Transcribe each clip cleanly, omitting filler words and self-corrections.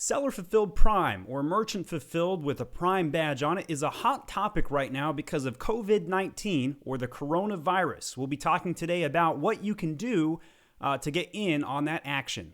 Seller fulfilled Prime or merchant fulfilled with a Prime badge on it is a hot topic right now because of COVID-19 or the coronavirus. We'll be talking today about what you can do to get in on that action.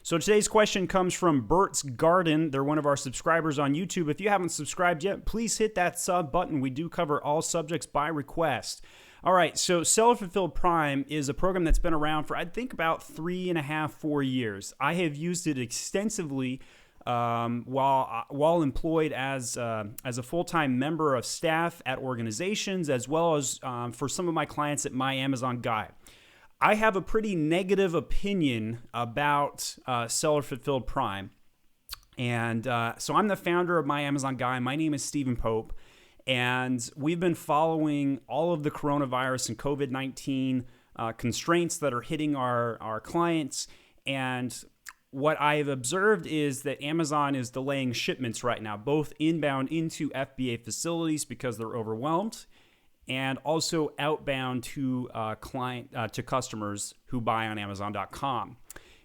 So today's question comes from Bert's Garden. They're one of our subscribers on YouTube. If you haven't subscribed yet, please hit that sub button. We do cover all subjects by request. All right, so Seller Fulfilled Prime is a program that's been around for, I think, about 3.5, 4 years. I have used it extensively while employed as a full-time member of staff at organizations, as well as for some of my clients at My Amazon Guy. I have a pretty negative opinion about Seller Fulfilled Prime, and so I'm the founder of My Amazon Guy. My name is Stephen Pope. And we've been following all of the coronavirus and COVID-19 constraints that are hitting our clients. And what I've observed is that Amazon is delaying shipments right now, both inbound into FBA facilities because they're overwhelmed, and also outbound to customers who buy on Amazon.com.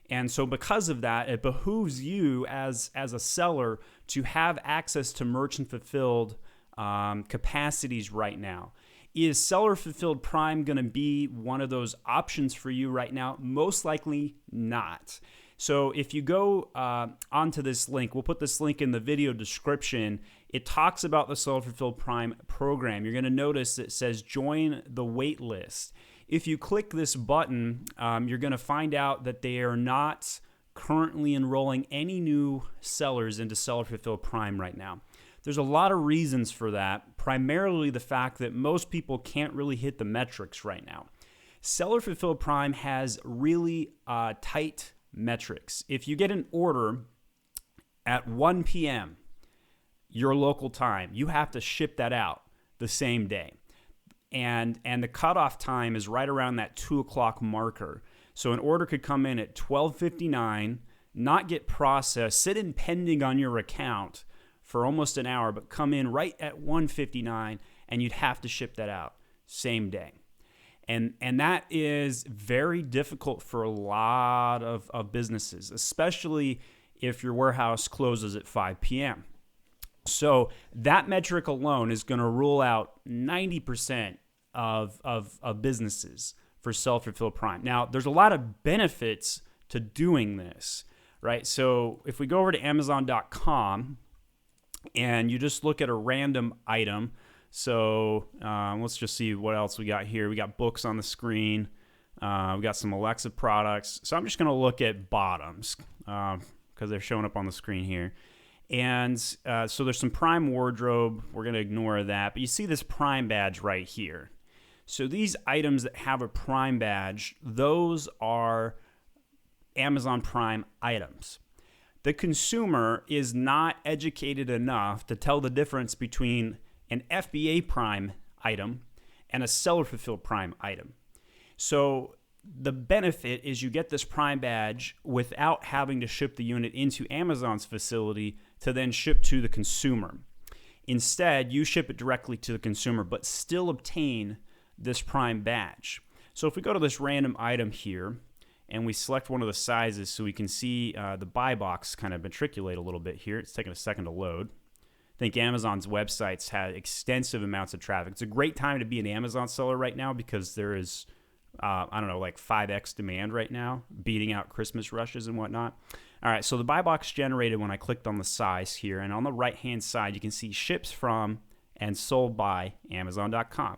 And so because of that, it behooves you as a seller to have access to merchant fulfilled capacities right now. Is Seller Fulfilled Prime going to be one of those options for you right now? Most likely not. So if you go onto this link, we'll put this link in the video description. It talks about the Seller Fulfilled Prime program. You're going to notice it says Join the Waitlist. If you click this button, you're going to find out that they are not currently enrolling any new sellers into Seller Fulfilled Prime right now. There's a lot of reasons for that, primarily the fact that most people can't really hit the metrics right now. Seller Fulfilled Prime has really tight metrics. If you get an order at 1 p.m., your local time, you have to ship that out the same day. And the cutoff time is right around that 2 o'clock marker. So an order could come in at 12:59, not get processed, sit in pending on your account for almost an hour, but come in right at 1:59, and you'd have to ship that out same day. And that is very difficult for a lot of businesses, especially if your warehouse closes at 5 p.m. So that metric alone is going to rule out 90% of businesses for Seller Fulfilled Prime. Now, there's a lot of benefits to doing this, right? So if we go over to Amazon.com, and you just look at a random item. So let's just see what else we got here. We got books on the screen. We got some Alexa products. So I'm just going to look at bottoms because they're showing up on the screen here. And so there's some Prime wardrobe. We're going to ignore that. But you see this Prime badge right here. So these items that have a Prime badge, those are Amazon Prime items. The consumer is not educated enough to tell the difference between an FBA Prime item and a Seller Fulfilled Prime item. So the benefit is you get this Prime badge without having to ship the unit into Amazon's facility to then ship to the consumer. Instead, you ship it directly to the consumer, but still obtain this Prime badge. So if we go to this random item here, and we select one of the sizes so we can see the buy box kind of matriculate a little bit here. It's taking a second to load. I think Amazon's websites have extensive amounts of traffic. It's a great time to be an Amazon seller right now because there is, like 5x demand right now, beating out Christmas rushes and whatnot. All right, so the buy box generated when I clicked on the size here, and on the right-hand side, you can see ships from and sold by Amazon.com.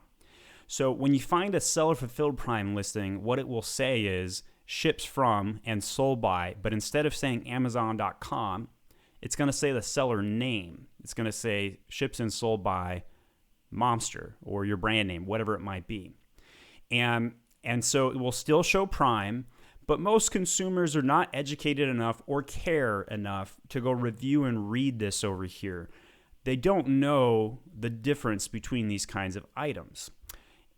So when you find a Seller Fulfilled Prime listing, what it will say is, ships from and sold by, but instead of saying Amazon.com, it's going to say the seller name. It's going to say ships and sold by Momster or your brand name, whatever it might be. And so it will still show Prime, but most consumers are not educated enough or care enough to go review and read this over here. They don't know the difference between these kinds of items.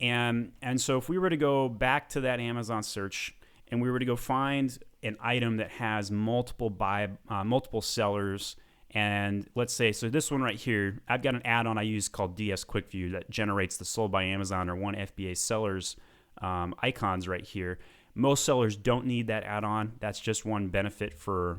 And so if we were to go back to that Amazon search, and we were to go find an item that has multiple sellers, and let's say, so this one right here, I've got an add-on I use called DS Quick View that generates the sold by Amazon or one FBA sellers icons right here. Most sellers don't need that add-on. That's just one benefit for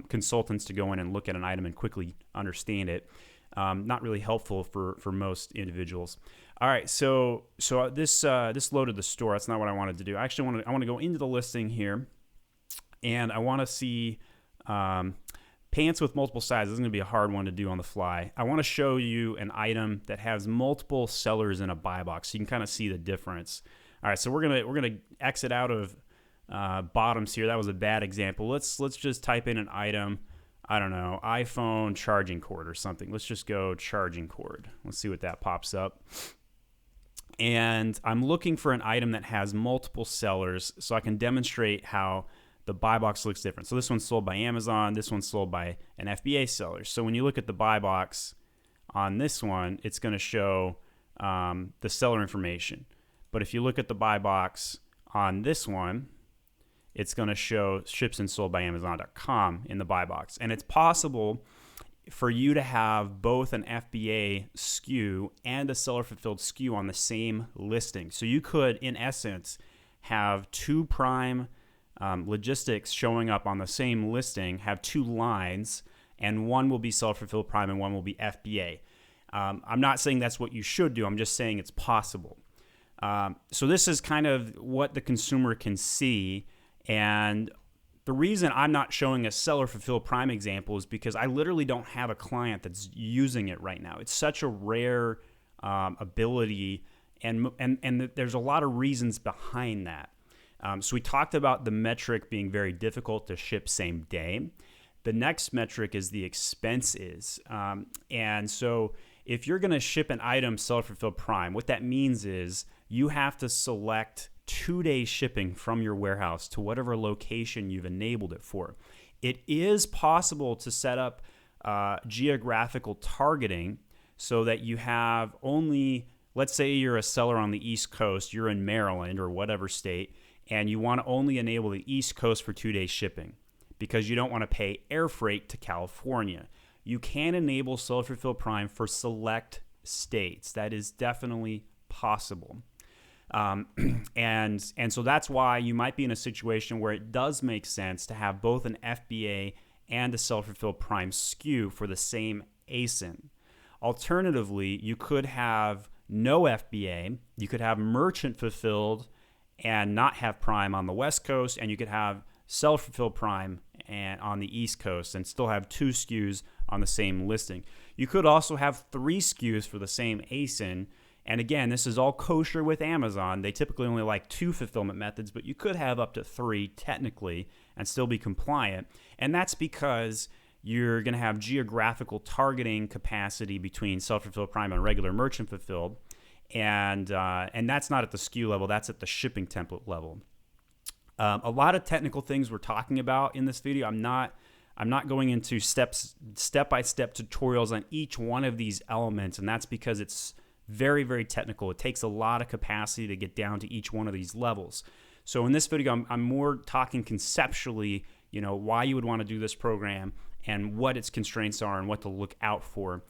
consultants to go in and look at an item and quickly understand it. Not really helpful for most individuals. All right, so this loaded the store. That's not what I wanted to do. I want to go into the listing here, and I want to see pants with multiple sizes. This is going to be a hard one to do on the fly. I want to show you an item that has multiple sellers in a buy box, so you can kind of see the difference. All right, so we're gonna exit out of bottoms here. That was a bad example. Let's just type in an item. I don't know, iPhone charging cord or something. Let's just go charging cord. Let's see what that pops up. And I'm looking for an item that has multiple sellers so I can demonstrate how the buy box looks different. So this one's sold by Amazon. This one's sold by an FBA seller. So when you look at the buy box on this one, it's going to show the seller information. But if you look at the buy box on this one, it's going to show ships and sold by Amazon.com in the buy box. And it's possible for you to have both an FBA SKU and a seller fulfilled SKU on the same listing. So you could, in essence, have two prime logistics showing up on the same listing, have two lines, and one will be seller fulfilled prime and one will be FBA. I'm not saying that's what you should do. I'm just saying it's possible. So this is kind of what the consumer can see. And the reason I'm not showing a seller fulfilled prime example is because I literally don't have a client that's using it right now. It's such a rare ability, and there's a lot of reasons behind that. So we talked about the metric being very difficult to ship same day. The next metric is the expenses. And so if you're going to ship an item seller fulfilled prime, what that means is you have to select 2-day shipping from your warehouse to whatever location you've enabled it for. It is possible to set up geographical targeting so that you have only, let's say you're a seller on the East Coast, you're in Maryland or whatever state, and you want to only enable the East Coast for 2-day shipping because you don't want to pay air freight to California. You can enable seller fulfilled prime for select states. That is definitely possible. And so that's why you might be in a situation where it does make sense to have both an FBA and a seller fulfilled prime SKU for the same ASIN. Alternatively, you could have no FBA, you could have merchant fulfilled and not have prime on the West Coast, and you could have seller fulfilled prime and on the East Coast and still have 2 SKUs on the same listing. You could also have 3 SKUs for the same ASIN. And again, this is all kosher with Amazon. They typically only like 2 fulfillment methods, but you could have up to 3 technically and still be compliant. And that's because you're going to have geographical targeting capacity between self-fulfilled prime and regular merchant fulfilled. And that's not at the SKU level, that's at the shipping template level. A lot of technical things we're talking about in this video. I'm not going into step-by-step tutorials on each one of these elements, and that's because it's very, very technical. It takes a lot of capacity to get down to each one of these levels. So in this video, I'm more talking conceptually, why you would want to do this program and what its constraints are and what to look out for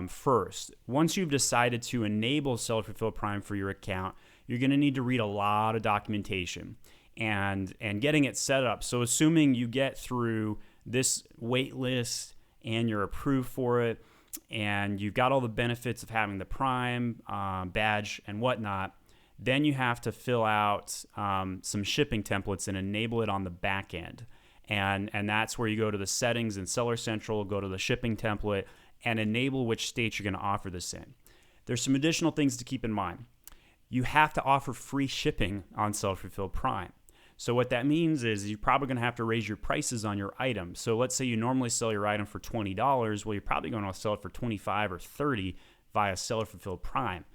first. Once you've decided to enable seller fulfilled prime for your account, you're going to need to read a lot of documentation and getting it set up. So assuming you get through this wait list and you're approved for it, and you've got all the benefits of having the prime badge and whatnot, then you have to fill out some shipping templates and enable it on the back end. And that's where you go to the settings in Seller Central, go to the shipping template, and enable which state you're going to offer this in. There's some additional things to keep in mind. You have to offer free shipping on Seller Fulfilled Prime. So what that means is you're probably going to have to raise your prices on your item. So let's say you normally sell your item for $20. Well, you're probably going to sell it for $25 or $30 via Seller Fulfilled Prime.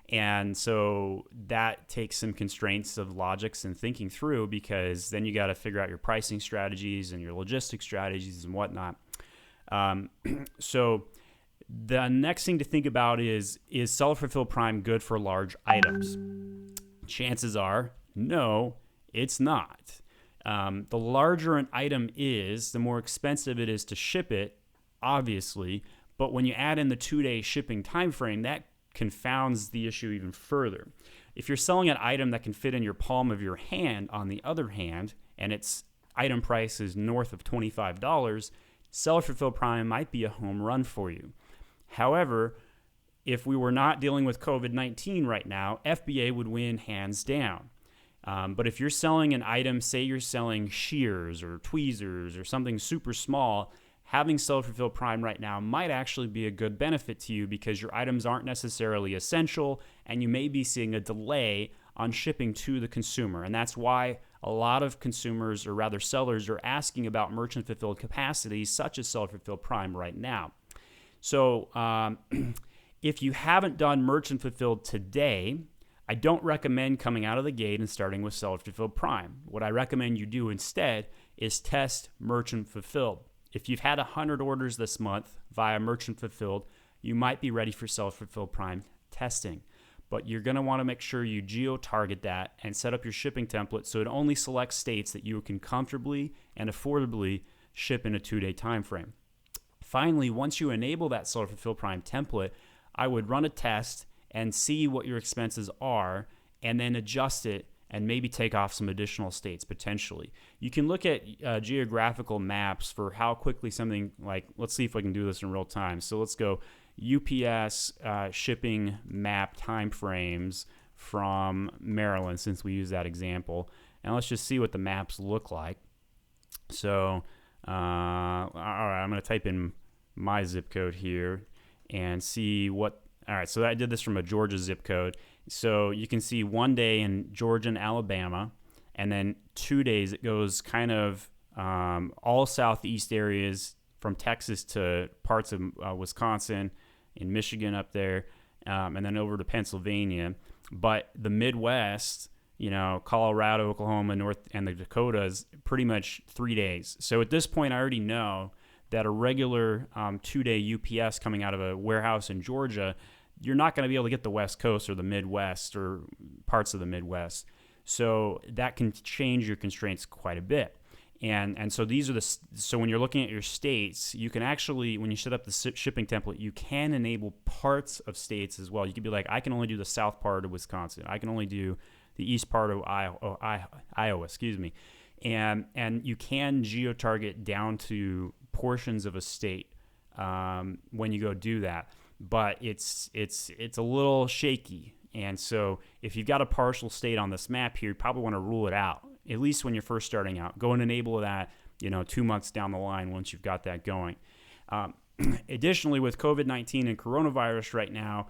And so that takes some constraints of logics and thinking through, because then you got to figure out your pricing strategies and your logistics strategies and whatnot. So the next thing to think about is Seller Fulfilled Prime good for large items? Chances are no, it's not. The larger an item is, the more expensive it is to ship it, obviously. But when you add in the 2-day shipping time frame, that confounds the issue even further. If you're selling an item that can fit in your palm of your hand, on the other hand, and its item price is north of $25, Seller Fulfilled Prime might be a home run for you. However, if we were not dealing with COVID-19 right now, FBA would win hands down. But if you're selling an item, say you're selling shears or tweezers or something super small, having Seller Fulfilled Prime right now might actually be a good benefit to you because your items aren't necessarily essential and you may be seeing a delay on shipping to the consumer. And that's why a lot of consumers, or rather sellers, are asking about merchant fulfilled capacity such as Seller Fulfilled Prime right now. So if you haven't done merchant fulfilled today, I don't recommend coming out of the gate and starting with Seller Fulfilled Prime. What I recommend you do instead is test merchant fulfilled. If you've had 100 orders this month via merchant fulfilled, you might be ready for Seller Fulfilled Prime testing. But you're going to want to make sure you geo-target that and set up your shipping template so it only selects states that you can comfortably and affordably ship in a 2-day time frame. Finally, once you enable that Seller Fulfilled Prime template, I would run a test and see what your expenses are and then adjust it and maybe take off some additional states potentially. You can look at geographical maps for how quickly something like, let's see if I can do this in real time. So let's go UPS shipping map timeframes from Maryland, since we use that example. And let's just see what the maps look like. So, all right, I'm going to type in my zip code here and see what. All right, so I did this from a Georgia zip code. So you can see 1 day in Georgia and Alabama, and then 2 days it goes kind of all southeast areas from Texas to parts of Wisconsin, in Michigan up there, and then over to Pennsylvania. But the Midwest, Colorado, Oklahoma, North, and the Dakotas, pretty much 3 days. So at this point, I already know that a regular 2-day UPS coming out of a warehouse in Georgia, you're not going to be able to get the West Coast or the Midwest or parts of the Midwest. So that can change your constraints quite a bit. And so these are so when you're looking at your states, you can actually, when you set up the shipping template, you can enable parts of states as well. You could be like, I can only do the south part of Wisconsin. I can only do the east part of Iowa, and you can geo-target down to portions of a state when you go do that. But it's a little shaky. And so if you've got a partial state on this map here, you probably want to rule it out, at least when you're first starting out. Go and enable that, 2 months down the line once you've got that going. Additionally, with COVID-19 and coronavirus right now,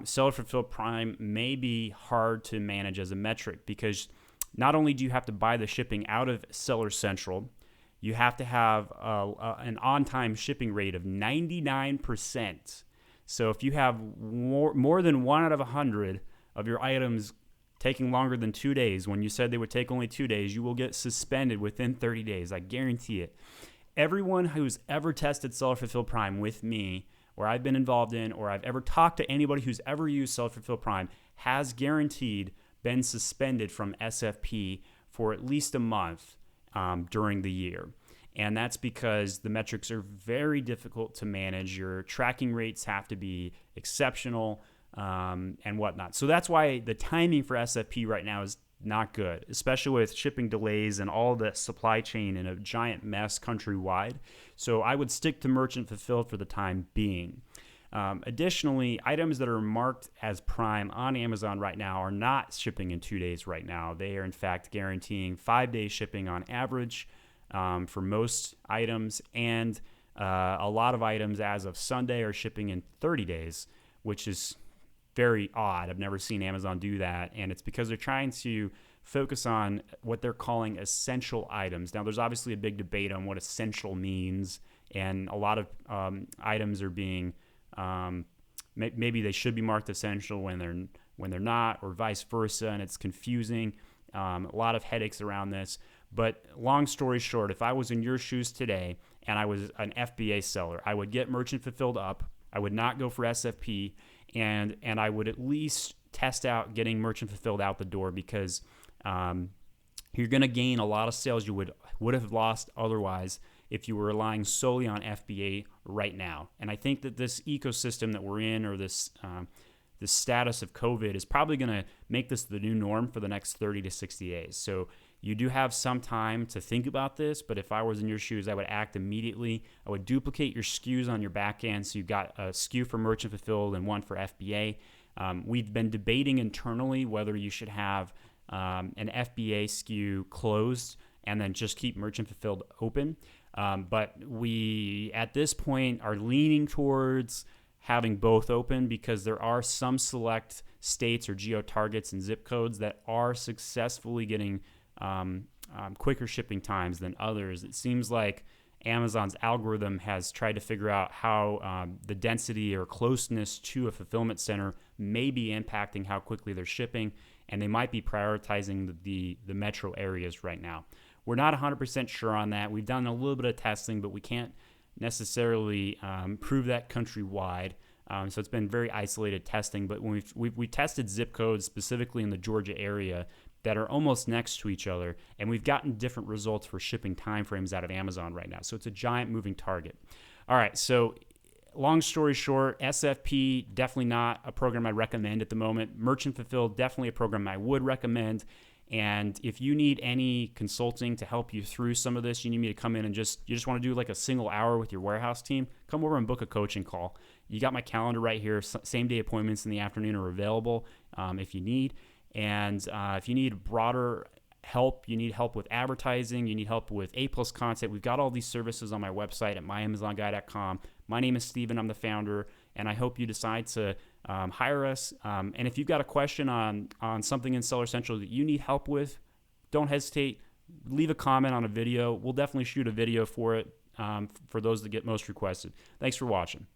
Seller Fulfilled Prime may be hard to manage as a metric because not only do you have to buy the shipping out of Seller Central, you have to have an on-time shipping rate of 99%. So if you have more than 1 out of 100 of your items taking longer than 2 days, when you said they would take only 2 days, you will get suspended within 30 days. I guarantee it. Everyone who's ever tested Seller Fulfilled Prime with me, or I've been involved in, or I've ever talked to anybody who's ever used Seller Fulfilled Prime, has guaranteed been suspended from SFP for at least a month during the year. And that's because the metrics are very difficult to manage. Your tracking rates have to be exceptional and whatnot. So that's why the timing for SFP right now is not good, especially with shipping delays and all the supply chain in a giant mess countrywide. So I would stick to merchant fulfilled for the time being. Additionally, items that are marked as Prime on Amazon right now are not shipping in 2 days right now. They are, in fact, guaranteeing 5-day shipping on average for most items, and a lot of items as of Sunday are shipping in 30 days, which is very odd. I've never seen Amazon do that, and it's because they're trying to focus on what they're calling essential items. Now, there's obviously a big debate on what essential means, and a lot of items are being maybe they should be marked essential when they're not, or vice versa, and it's confusing. A lot of headaches around this. But long story short, if I was in your shoes today and I was an FBA seller, I would get merchant fulfilled up. I would not go for SFP, and I would at least test out getting merchant fulfilled out the door, because you're going to gain a lot of sales you would have lost otherwise if you were relying solely on FBA right now. And I think that this ecosystem that we're in, or this the status of COVID is probably going to make this the new norm for the next 30 to 60 days. So you do have some time to think about this, but if I was in your shoes, I would act immediately. I would duplicate your SKUs on your back end. So you've got a SKU for merchant fulfilled and one for FBA. We've been debating internally whether you should have an FBA SKU closed and then just keep merchant fulfilled open. But we, at this point, are leaning towards having both open because there are some select states or geo targets and zip codes that are successfully getting quicker shipping times than others. It seems like Amazon's algorithm has tried to figure out how the density or closeness to a fulfillment center may be impacting how quickly they're shipping, and they might be prioritizing the metro areas right now. We're not 100% sure on that. We've done a little bit of testing, but we can't necessarily prove that countrywide. So it's been very isolated testing. But when we tested zip codes specifically in the Georgia area that are almost next to each other, and we've gotten different results for shipping timeframes out of Amazon right now. So it's a giant moving target. All right, so long story short, SFP, definitely not a program I recommend at the moment. Merchant Fulfilled, definitely a program I would recommend. And if you need any consulting to help you through some of this, you need me to come in and you just want to do like a single hour with your warehouse team, come over and book a coaching call. You got my calendar right here. Same day appointments in the afternoon are available if you need. And if you need broader help, you need help with advertising, you need help with A+ content, we've got all these services on my website at myamazonguy.com. My name is Steven. I'm the founder, and I hope you decide to hire us. And if you've got a question on something in Seller Central that you need help with, don't hesitate. Leave a comment on a video. We'll definitely shoot a video for it for those that get most requested. Thanks for watching.